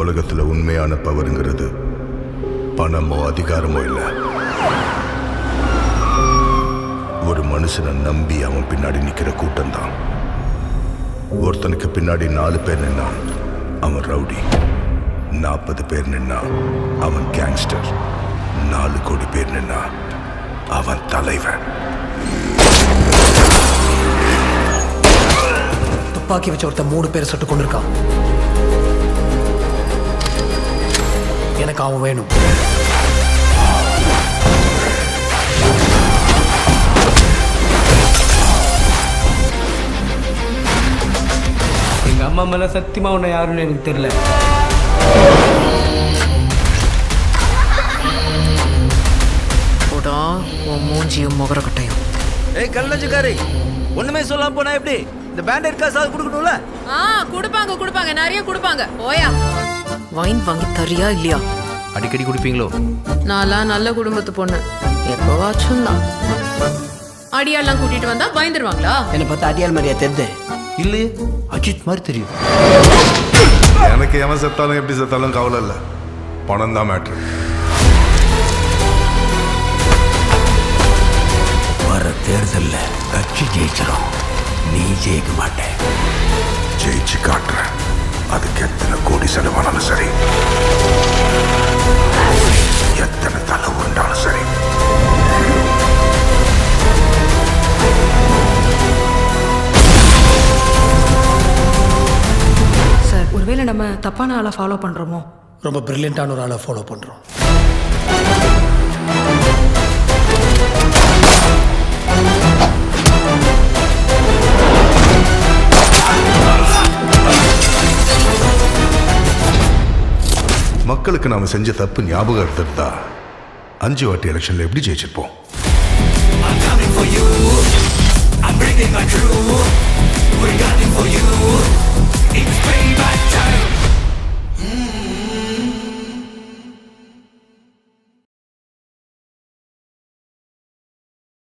உலகத்துல உண்மையான பவருங்கிறது பணமோ அதிகாரமோ இல்லை. ஒரு மனுஷனை நம்பி அவன் பின்னாடி நிக்கிற கூட்டம் தான். ஒருத்தனுக்கு பின்னாடி 4 பேர் நின்னா அவன் ரவுடி, 40 பேர் நின்னா அவன் கேங்ஸ்டர், 4 கோடி பேர் நின்னா அவன் தலைவன். துப்பாக்கி வச்ச ஒருத்தன் 3 பேர் சுட்டு கொண்டிருக்கான். எனக்கு அவன் வேணும். எங்க அம்மா மேல சத்தியமா உன்னை யாருன்னு எனக்கு தெரியல. போடா உன் மூஞ்சியும் முகரக்கட்டையும். ஏய் கல்லஞ்சுக்காரி, ஒண்ணுமே சொல்லாம போனா எப்படி? இந்த பேண்டேட் காசு கொடுக்கணும்ல? கொடுப்பாங்க நிறைய கொடுப்பாங்க. ஓயா வைன் வாங்கி தரியா இல்லையா? அடிக்கடி குடிப்பீங்களோ? நான்லாம் நல்ல குடும்பத்து பொண்ணு, எப்பவாச்சும் தான். அடியாலாம் கூட்டிட்டு வந்தா பயந்துருவாங்களா? என்னை பார்த்தா அடியால் மாதிரியா தெரியுது? இல்லையே, அஜித் மாதிரி தெரியும். எனக்கு எவன் செத்தாலும் எப்படி செத்தாலும் கவலை இல்லை, பணம் தான் மேட்ரு. வர தேர்தல்ல கட்சி ஜெயிச்சிடும், நீ ஜெயிக்க மாட்டேன். ஜெயிச்சு காட்டுறேன். அதுக்கு எத்தனை கோடி செலவானாலும் சரி, எத்தனை தலை உருண்டாலும் சரி. சார், ஒருவேளை நம்ம தப்பான ஆளை ஃபாலோ பண்றோமோ? ரொம்ப பிரில்லியண்டான ஒரு ஆளை ஃபாலோ பண்றோம். மக்களுக்கு நாம செஞ்ச தப்பு ஞாபகம் எடுத்துட்டா 5 வாட்டி எலெக்ஷன்ல எப்படி ஜெயிச்சிருப்போம்? I'm coming for you. I'm bringing my crew. We're gunning for you. It's payback time.